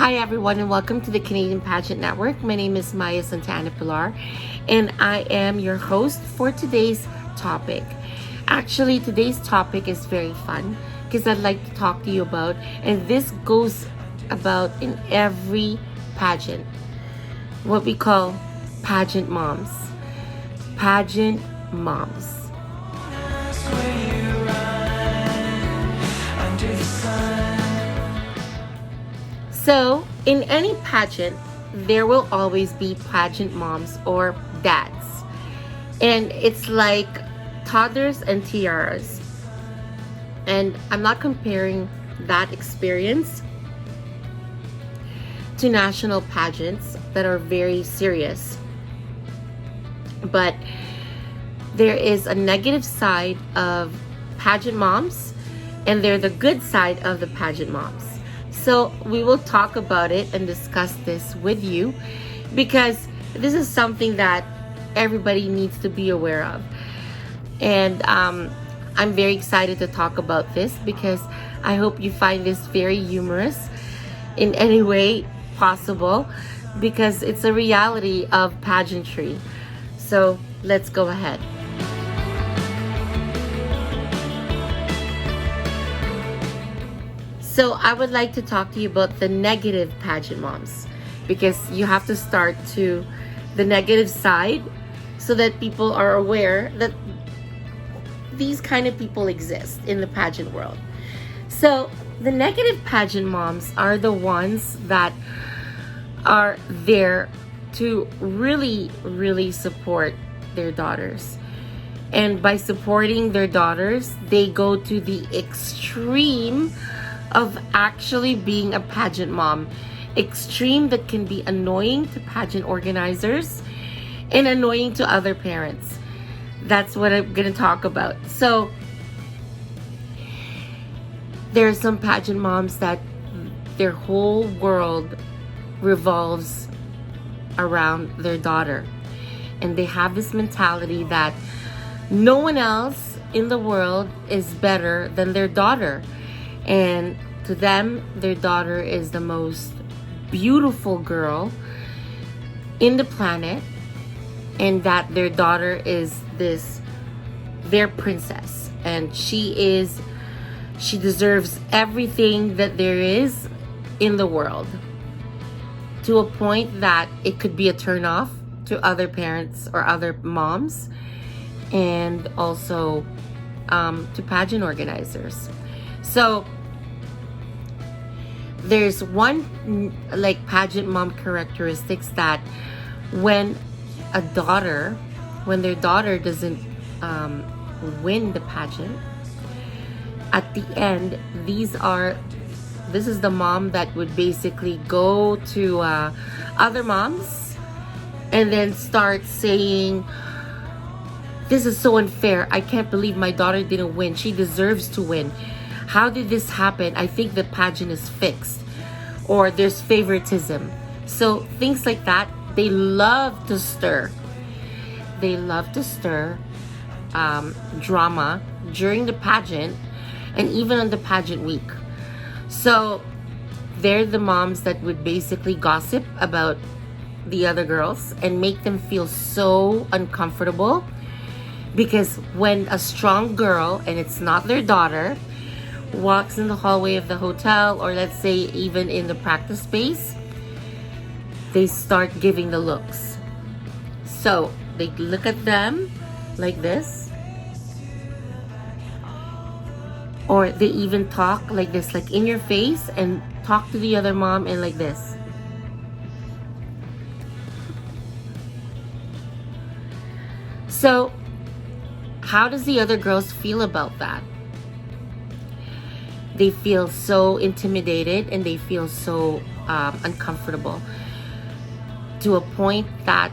Hi everyone and welcome to the Canadian Pageant Network. My name is Maya Santana Pilar and I am your host for today's topic. Actually, today's topic is very fun because I'd like to talk to you about, and this goes about in every pageant, what we call pageant moms. Pageant moms. So, in any pageant, there will always be pageant moms or dads. And it's like toddlers and tiaras. And I'm not comparing that experience to national pageants that are very serious. But there is a negative side of pageant moms, and they're the good side of the pageant moms. So we will talk about it and discuss this with you because this is something that everybody needs to be aware of. And I'm very excited to talk about this because I hope you find this very humorous in any way possible because it's a reality of pageantry. So let's go ahead. So I would like to talk to you about the negative pageant moms because you have to start to the negative side so that people are aware that these kind of people exist in the pageant world. So the negative pageant moms are the ones that are there to really support their daughters. And by supporting their daughters, they go to the extreme of actually being a pageant mom. Extreme that can be annoying to pageant organizers and annoying to other parents. That's what I'm going to talk about. So there are some pageant moms that their whole world revolves around their daughter. And they have this mentality that no one else in the world is better than their daughter. And to them, their daughter is the most beautiful girl in the planet, and that their daughter is their princess, and she deserves everything that there is in the world, to a point that it could be a turnoff to other parents or other moms, and also to pageant organizers. So there's one like pageant mom characteristics that when their daughter doesn't win the pageant, at the end, this is the mom that would basically go to other moms and then start saying, "This is so unfair. I can't believe my daughter didn't win. She deserves to win. How did this happen? I think the pageant is fixed," or there's favoritism. So things like that, they love to stir. They love to stir drama during the pageant and even on the pageant week. So they're the moms that would basically gossip about the other girls and make them feel so uncomfortable, because when a strong girl, and it's not their daughter, walks in the hallway of the hotel, or let's say even in the practice space, they start giving the looks. So they look at them like this, or they even talk like this, like in your face, and talk to the other mom and like this. So how does the other girls feel about that? They feel so intimidated and they feel so uncomfortable, to a point that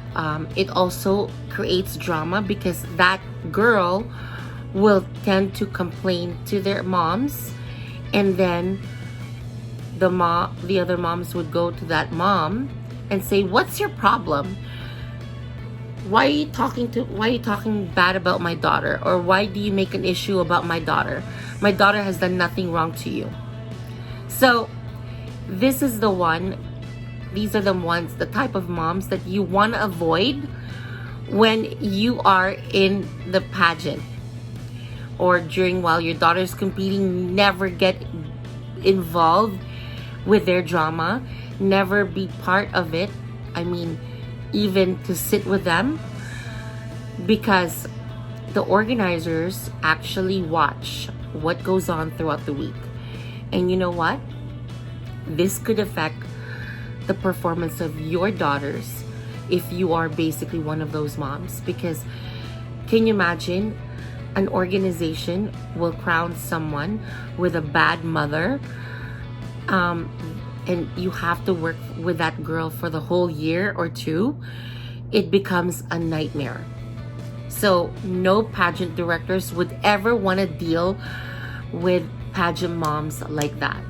it also creates drama, because that girl will tend to complain to their moms, and then the other moms would go to that mom and say, "What's your problem? Why are you talking bad about my daughter? Or why do you make an issue about my daughter? My daughter has done nothing wrong to you." So this is the one, these are the ones, the type of moms that you want to avoid when you are in the pageant or during while your daughter's competing. Never get involved with their drama, never be part of it. I mean, even to sit with them, because the organizers actually watch what goes on throughout the week. And you know what? This could affect the performance of your daughters if you are basically one of those moms. Because can you imagine an organization will crown someone with a bad mother, and you have to work with that girl for the whole year or two? It becomes a nightmare. So no pageant directors would ever want to deal with pageant moms like that.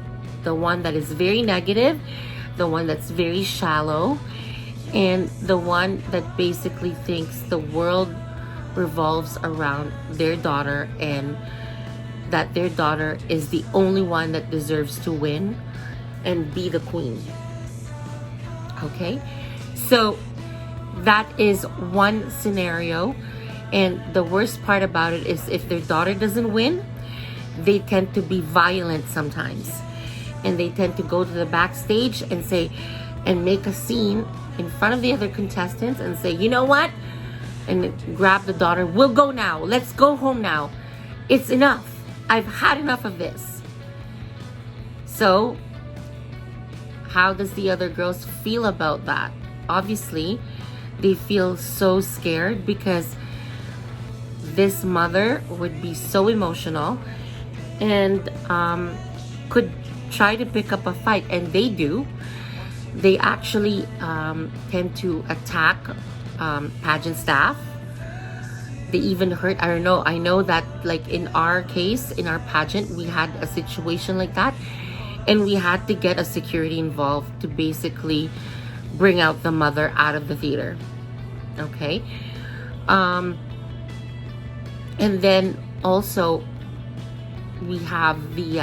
The one that is very negative, the one that's very shallow, and the one that basically thinks the world revolves around their daughter and that their daughter is the only one that deserves to win and be the queen. Okay? So that is one scenario. And the worst part about it is if their daughter doesn't win, they tend to be violent sometimes. And they tend to go to the backstage and say, and make a scene in front of the other contestants and say, you know what? And grab the daughter, we'll go now. Let's go home now. It's enough. I've had enough of this. So, how does the other girls feel about that? Obviously, they feel so scared because this mother would be so emotional and could try to pick up a fight, and they do. They actually tend to attack pageant staff. They even hurt, I don't know, I know that like in our case, in our pageant, we had a situation like that, and we had to get a security involved to basically bring out the mother out of the theater. Okay? And then also we have we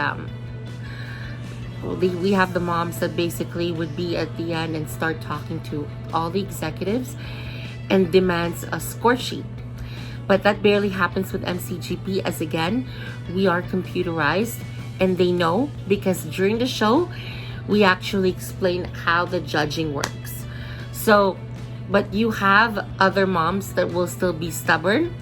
have the moms that basically would be at the end and start talking to all the executives and demands a score sheet. But that barely happens with MCGP, as again, we are computerized and they know, because during the show we actually explain how the judging works. So, but you have other moms that will still be stubborn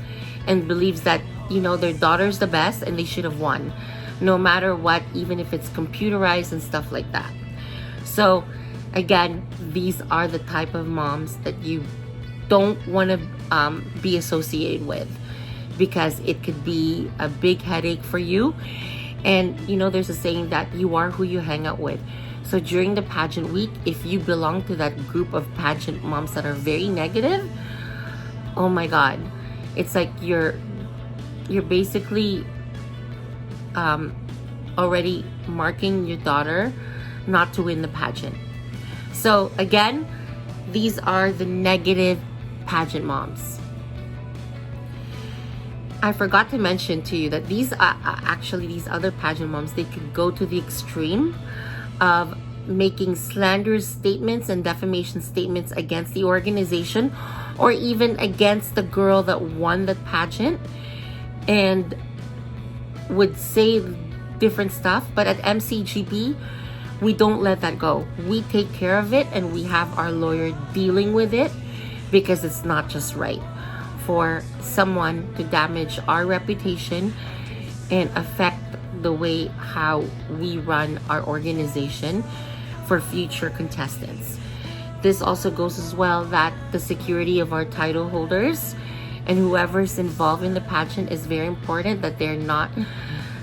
and believes that, you know, their daughter's the best and they should have won, no matter what, even if it's computerized and stuff like that. So again, these are the type of moms that you don't want to be associated with, because it could be a big headache for you. And you know, there's a saying that you are who you hang out with. So during the pageant week, if you belong to that group of pageant moms that are very negative, oh my God, it's like you're basically already marking your daughter not to win the pageant. So again, these are the negative pageant moms. I forgot to mention to you that these actually, these other pageant moms, they could go to the extreme of making slanderous statements and defamation statements against the organization, or even against the girl that won the pageant, and would say different stuff. But at MCGP, we don't let that go. We take care of it, and we have our lawyer dealing with it, because it's not just right for someone to damage our reputation and affect the way how we run our organization for future contestants. This also goes as well that the security of our title holders and whoever's involved in the pageant is very important, that they're not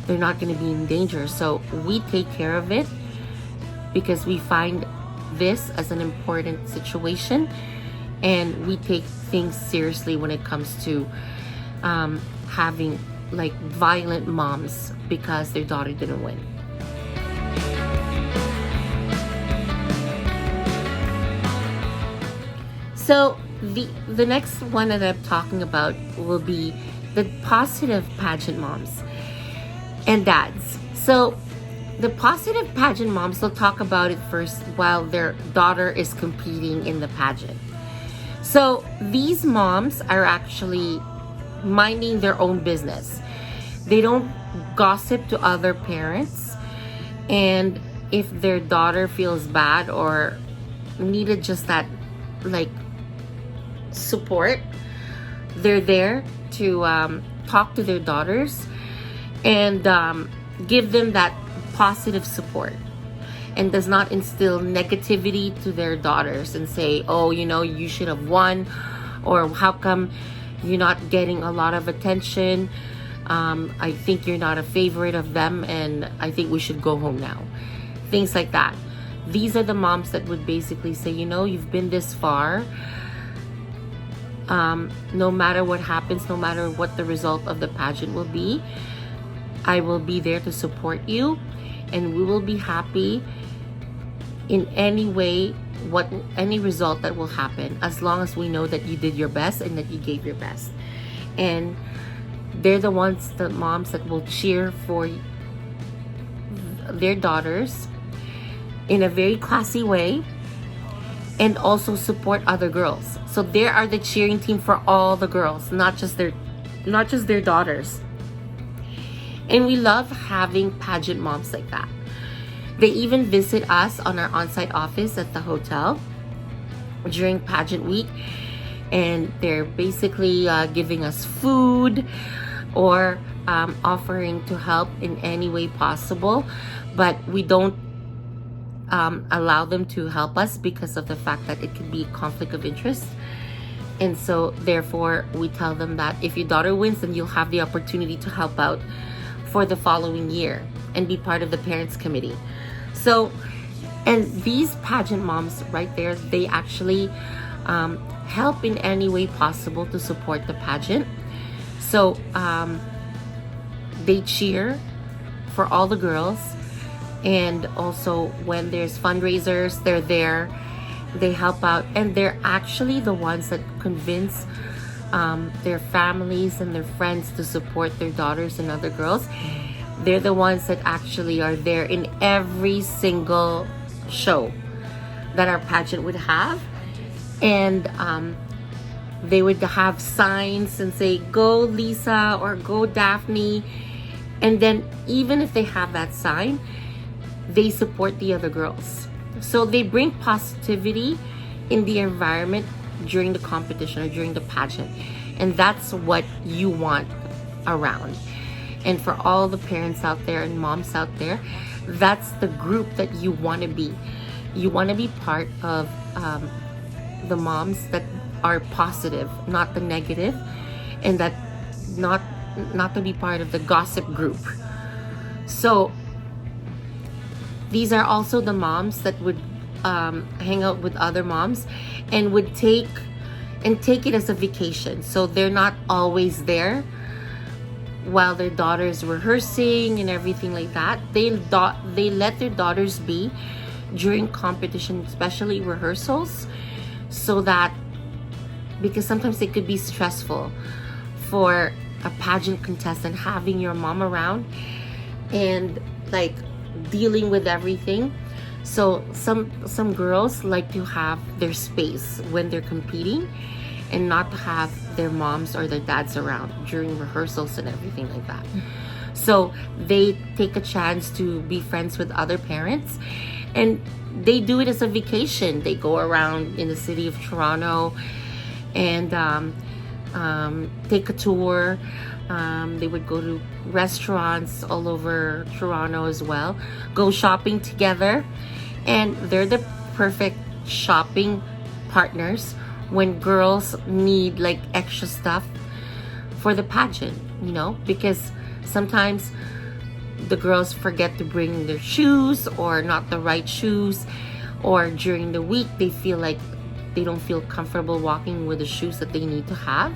going to be in danger. So we take care of it because we find this as an important situation, and we take things seriously when it comes to having like violent moms because their daughter didn't win. So the next one that I'm talking about will be the positive pageant moms and dads. So the positive pageant moms will talk about it first while their daughter is competing in the pageant. So these moms are actually minding their own business. They don't gossip to other parents, and if their daughter feels bad or needed just that like support, they're there to talk to their daughters and give them that positive support, and does not instill negativity to their daughters and say, oh, you should have won, or how come you're not getting a lot of attention. I think you're not a favorite of them, and I think we should go home now. Things like that. These are the moms that would basically say, you've been this far. No matter what happens, no matter what the result of the pageant will be, I will be there to support you, and we will be happy in any way, any result that will happen, as long as we know that you did your best and that you gave your best. And they're the moms that will cheer for their daughters in a very classy way, and also support other girls. So they are the cheering team for all the girls, not just their daughters. And we love having pageant moms like that. They even visit us on our on-site office at the hotel during pageant week, and they're basically giving us food or offering to help in any way possible. But we don't allow them to help us because of the fact that it could be a conflict of interest. And so therefore we tell them that if your daughter wins, then you'll have the opportunity to help out for the following year and be part of the parents committee. So, and these pageant moms right there, they actually help in any way possible to support the pageant. So they cheer for all the girls, and also when there's fundraisers, they're there, they help out, and they're actually the ones that convince their families and their friends to support their daughters and other girls. They're the ones that actually are there in every single show that our pageant would have. And they would have signs and say, go Lisa or go Daphne. And then even if they have that sign, they support the other girls. So they bring positivity in the environment during the competition or during the pageant. And that's what you want around. And for all the parents out there and moms out there, that's the group that you want to be. You want to be part of the moms that are positive, not the negative, and that not to be part of the gossip group. So these are also the moms that would hang out with other moms and would take it as a vacation. So they're not always there while their daughter's rehearsing and everything like that. They let their daughters be during competition, especially rehearsals, so that, because sometimes it could be stressful for a pageant contestant having your mom around and like dealing with everything. So some girls like to have their space when they're competing and not to have their moms or their dads around during rehearsals and everything like that. So they take a chance to be friends with other parents, and they do it as a vacation. They go around in the city of Toronto and take a tour. They would go to restaurants all over Toronto as well, go shopping together, and they're the perfect shopping partners when girls need like extra stuff for the pageant, because sometimes the girls forget to bring their shoes or not the right shoes, or during the week they feel like they don't feel comfortable walking with the shoes that they need to have.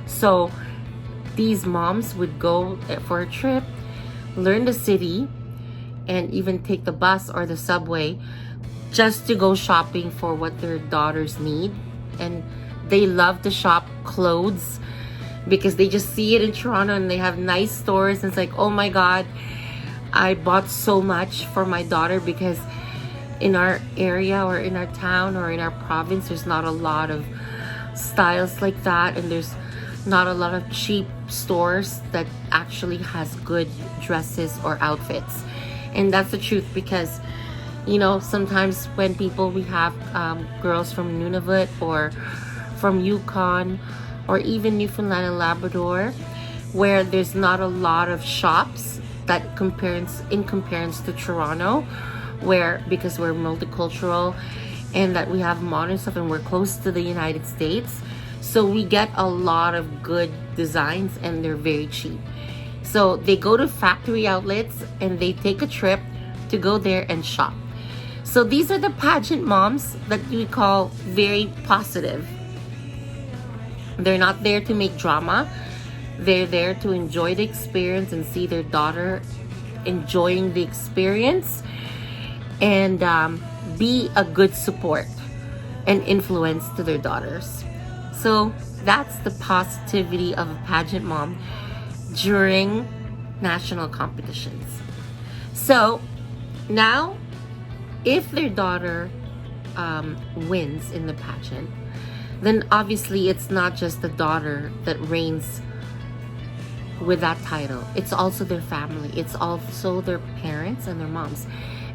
So these moms would go for a trip, learn the city, and even take the bus or the subway just to go shopping for what their daughters need. And they love to shop clothes because they just see it in Toronto and they have nice stores, and it's like, oh my god, I bought so much for my daughter because in our area or in our town or in our province, there's not a lot of styles like that, and there's not a lot of cheap stores that actually has good dresses or outfits. And that's the truth, because sometimes when we have girls from Nunavut or from Yukon or even Newfoundland and Labrador, where there's not a lot of shops that in comparison to Toronto, where because we're multicultural and that we have modern stuff and we're close to the United States, so we get a lot of good designs and they're very cheap. So they go to factory outlets and they take a trip to go there and shop. So these are the pageant moms that we call very positive. They're not there to make drama. They're there to enjoy the experience and see their daughter enjoying the experience, and be a good support and influence to their daughters. So that's the positivity of a pageant mom during national competitions. So now, if their daughter wins in the pageant, then obviously it's not just the daughter that reigns with that title. It's also their family. It's also their parents and their moms.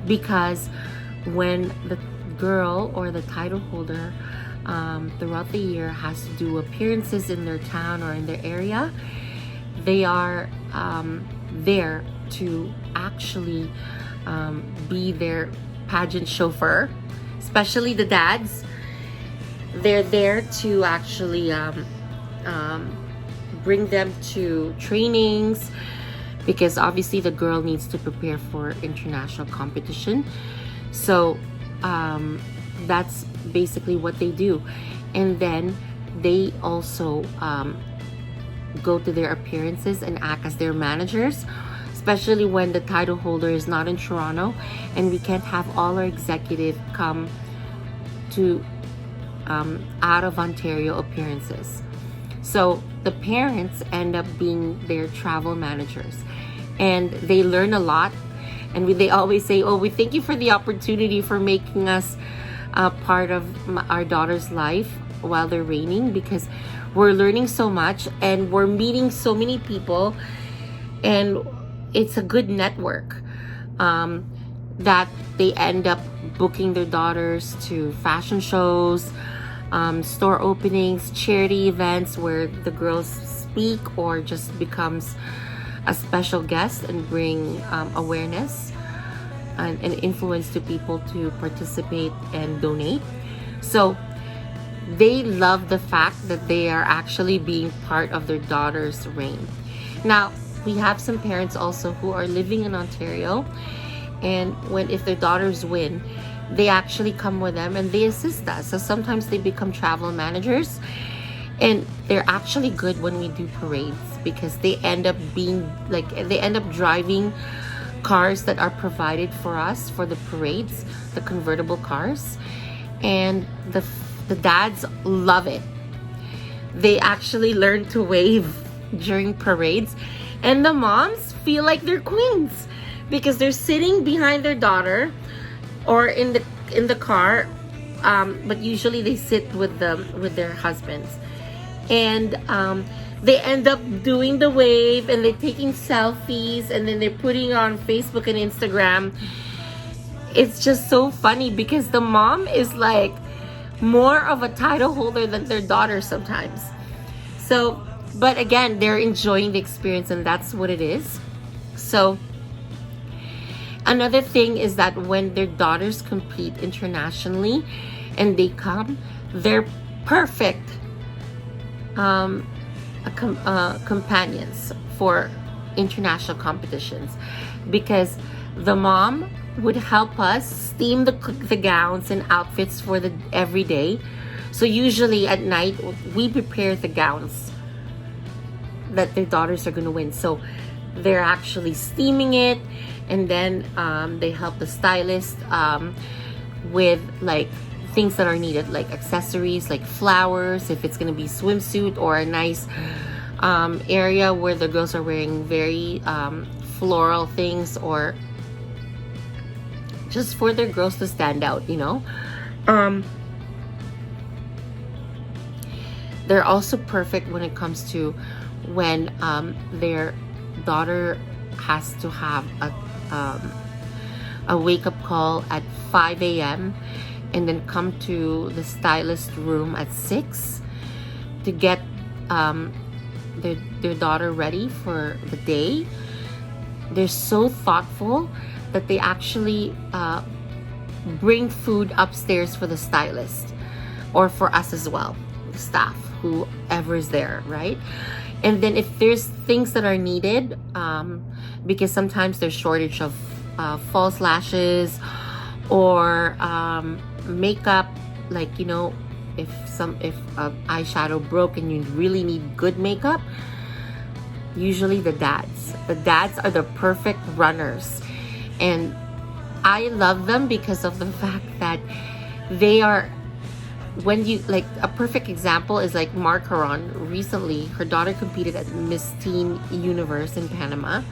Because when the girl or the title holder throughout the year has to do appearances in their town or in their area, they are there to actually be their pageant chauffeur, especially the dads. They're there to actually bring them to trainings, because obviously the girl needs to prepare for international competition. So that's basically what they do. And then they also go to their appearances and act as their managers, especially when the title holder is not in Toronto and we can't have all our executive come to out of Ontario appearances. So the parents end up being their travel managers, and they learn a lot. And they always say, "Oh, we thank you for the opportunity for making us part of our daughter's life while they're reigning, because we're learning so much and we're meeting so many people, and it's a good network that they end up booking their daughters to fashion shows, store openings, charity events where the girls speak or just becomes a special guest and bring awareness and influence to people to participate and donate." So they love the fact that they are actually being part of their daughter's reign. Now, we have some parents also who are living in Ontario, and if their daughters win, they actually come with them and they assist us. So sometimes they become travel managers, and they're actually good when we do parades, because they end up driving cars that are provided for us for the parades, the convertible cars, and the dads love it. They actually learn to wave during parades, and the moms feel like they're queens because they're sitting behind their daughter or in the car, but usually they sit with their husbands, and they end up doing the wave, and they're taking selfies, and then they're putting on Facebook and Instagram. It's just so funny because the mom is like more of a title holder than their daughter sometimes. So, but again, they're enjoying the experience, and that's what it is. So another thing is that when their daughters compete internationally and they come, they're perfect companions for international competitions, because the mom would help us steam the gowns and outfits for the everyday. So usually at night we prepare the gowns that their daughters are going to win. So they're actually steaming it, and then they help the stylist with like things that are needed, like accessories, like flowers, if it's going to be swimsuit, or a nice area where the girls are wearing very floral things, or just for their girls to stand out, you know. They're also perfect when it comes to when their daughter has to have a wake-up call at 5 a.m. and then come to the stylist room at 6 to get their daughter ready for the day. They're so thoughtful that they actually bring food upstairs for the stylist, or for us as well, the staff, whoever is there, right? And then if there's things that are needed, because sometimes there's shortage of false lashes or makeup, like, you know, if eyeshadow broke and you really need good makeup, usually the dads are the perfect runners. And I love them because of the fact that they are, when you, like, a perfect example is like Marcaron. Recently, her daughter competed at Miss Teen Universe in Panama.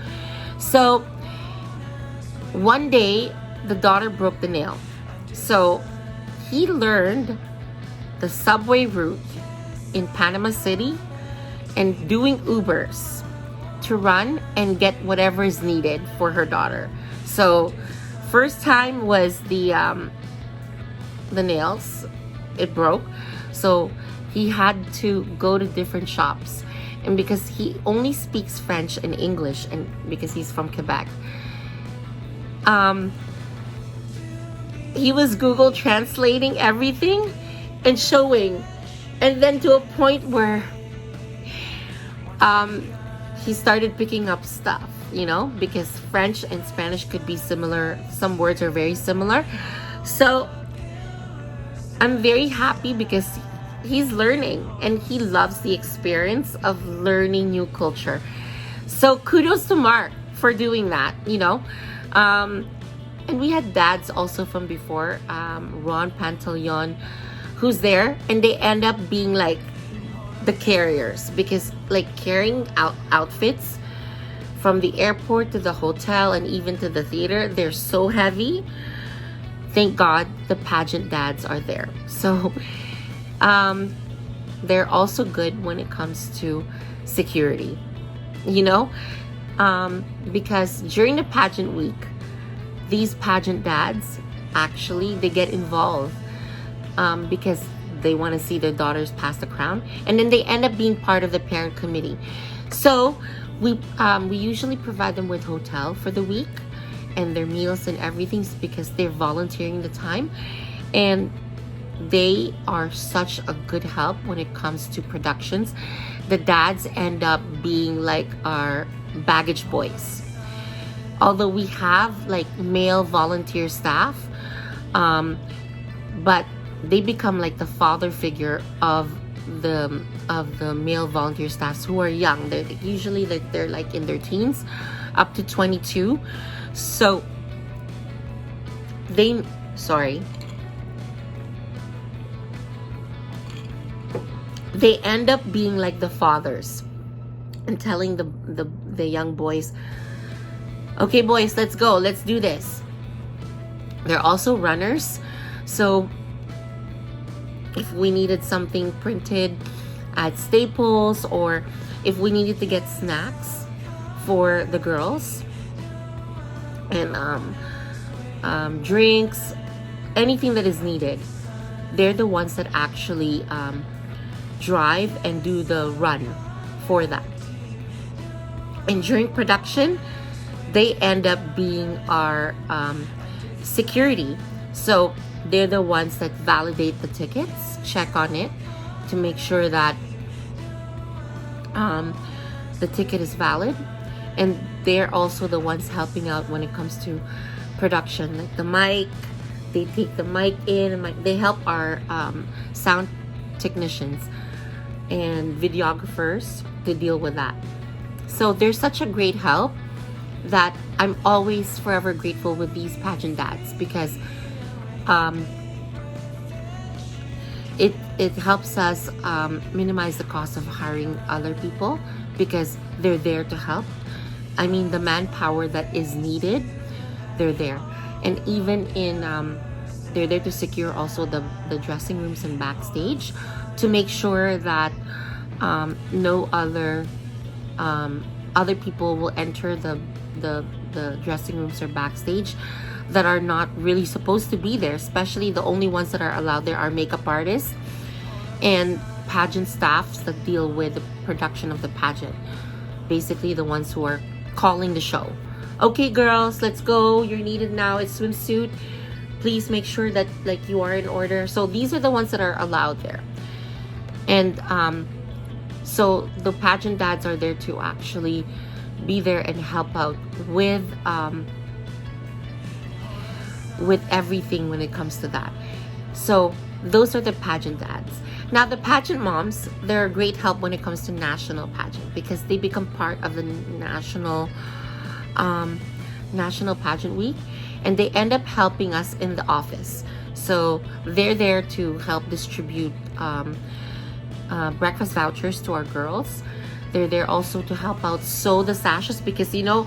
So one day the daughter broke the nail, so he learned the subway route in Panama City and doing Ubers to run and get whatever is needed for her daughter. So first time was the nails, it broke, so he had to go to different shops. And because he only speaks French and English, and because he's from Quebec, he was Google translating everything and showing, and then to a point where he started picking up stuff, you know, because French and Spanish could be similar, some words are very similar. So I'm very happy because he's learning and he loves the experience of learning new culture. So kudos to Mark for doing that, you know. And we had dads also from before, Ron Pantaleon, who's there, and they end up being like the carriers, because like carrying out outfits from the airport to the hotel and even to the theater, they're so heavy. Thank God the pageant dads are there. So they're also good when it comes to security, you know, because during the pageant week, these pageant dads actually, they get involved because they want to see their daughters pass the crown, and then they end up being part of the parent committee. So we usually provide them with hotel for the week and their meals and everything, because they're volunteering the time, and they are such a good help when it comes to productions. The dads end up being like our baggage boys. Although we have like male volunteer staff, but they become like the father figure of the male volunteer staffs who are young. They're usually they're like in their teens up to 22. So they end up being like the fathers and telling the young boys, okay boys, let's go, let's do this. They're also runners, so if we needed something printed at Staples, or if we needed to get snacks for the girls and drinks, anything that is needed, they're the ones that actually drive and do the run for that. And during production, they end up being our security. So they're the ones that validate the tickets, check on it to make sure that the ticket is valid. And they're also the ones helping out when it comes to production, like the mic. They take the mic in, and they help our sound technicians and videographers to deal with that. So they're such a great help that I'm always forever grateful with these pageant dads, because it helps us minimize the cost of hiring other people because they're there to help. I mean, the manpower that is needed, they're there. And even in they're there to secure also the dressing rooms and backstage to make sure that no other other people will enter the dressing rooms or backstage that are not really supposed to be there. Especially the only ones that are allowed there are makeup artists and pageant staffs that deal with the production of the pageant. Basically the ones who are calling the show. Okay girls, let's go. You're needed now. It's swimsuit. Please make sure that like you are in order. So these are the ones that are allowed there. And so the pageant dads are there to actually be there and help out with everything when it comes to that. So those are the pageant dads. Now the pageant moms, they're a great help when it comes to national pageant because they become part of the national pageant week, and they end up helping us in the office. So they're there to help distribute breakfast vouchers to our girls. They're there also to help out sew the sashes because you know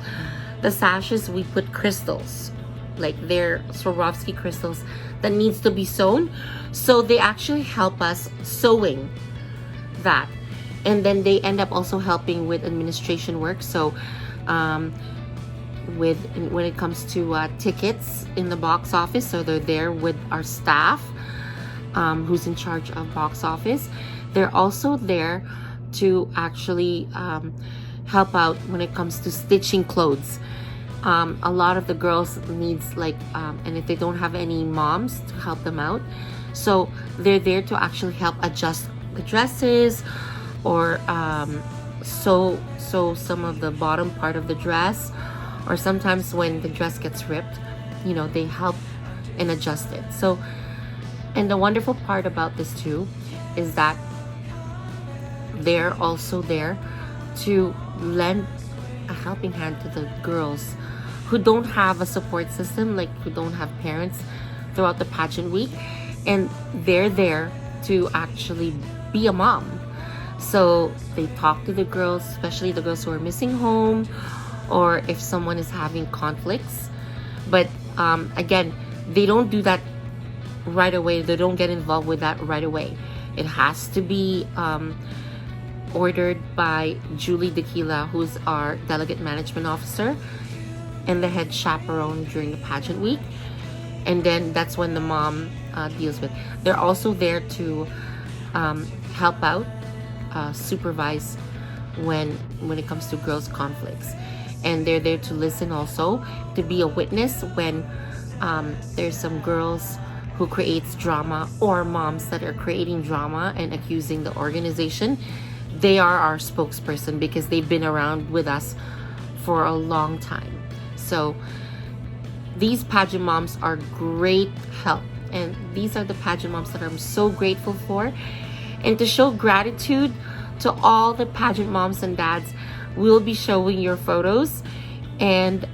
the sashes we put crystals, like they're Swarovski crystals that needs to be sewn. So they actually help us sewing that, and then they end up also helping with administration work. So when it comes to tickets in the box office, so they're there with our staff who's in charge of box office. They're also there to actually help out when it comes to stitching clothes. A lot of the girls needs like and if they don't have any moms to help them out, so they're there to actually help adjust the dresses or sew some of the bottom part of the dress, or sometimes when the dress gets ripped, you know, they help and adjust it. So, and the wonderful part about this too is that they're also there to lend a helping hand to the girls who don't have a support system, like who don't have parents throughout the pageant week, and they're there to actually be a mom. So they talk to the girls, especially the girls who are missing home, or if someone is having conflicts. But again, they don't do that right away. They don't get involved with that right away. It has to be ordered by Julie Tequila, who's our delegate management officer and the head chaperone during the pageant week. And then that's when the mom deals with. They're also there to help out, supervise when it comes to girls' conflicts. And they're there to listen also, to be a witness when there's some girls who creates drama or moms that are creating drama and accusing the organization. They are our spokesperson because they've been around with us for a long time. So these pageant moms are great help, and these are the pageant moms that I'm so grateful for. And to show gratitude to all the pageant moms and dads, we'll be showing your photos. And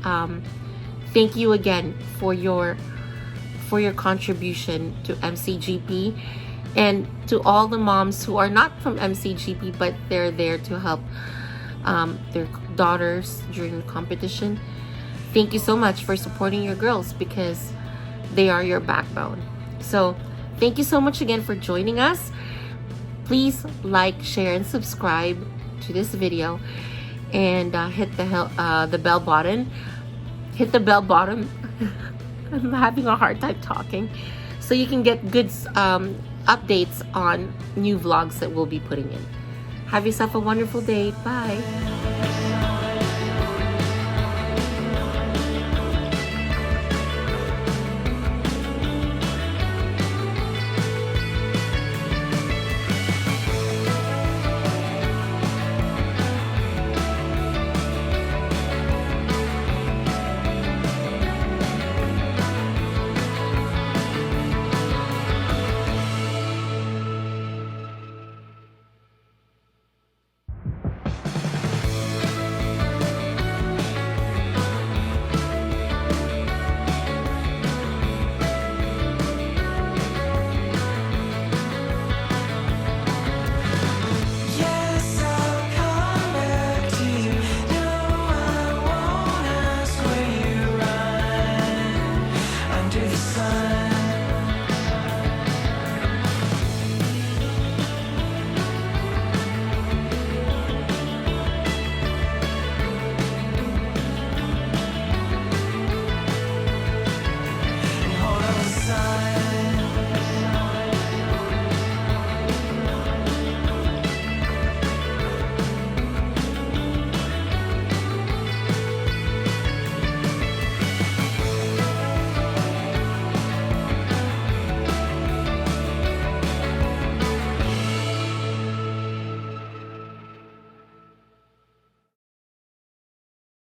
thank you again for your contribution to MCGP, and to all the moms who are not from MCGP but they're there to help their daughters during the competition. Thank you so much for supporting your girls because they are your backbone. So thank you so much again for joining us. Please like, share, and subscribe to this video, and hit the bell button. Hit the bell button. I'm having a hard time talking, so you can get good updates on new vlogs that we'll be putting in. Have yourself a wonderful day. Bye.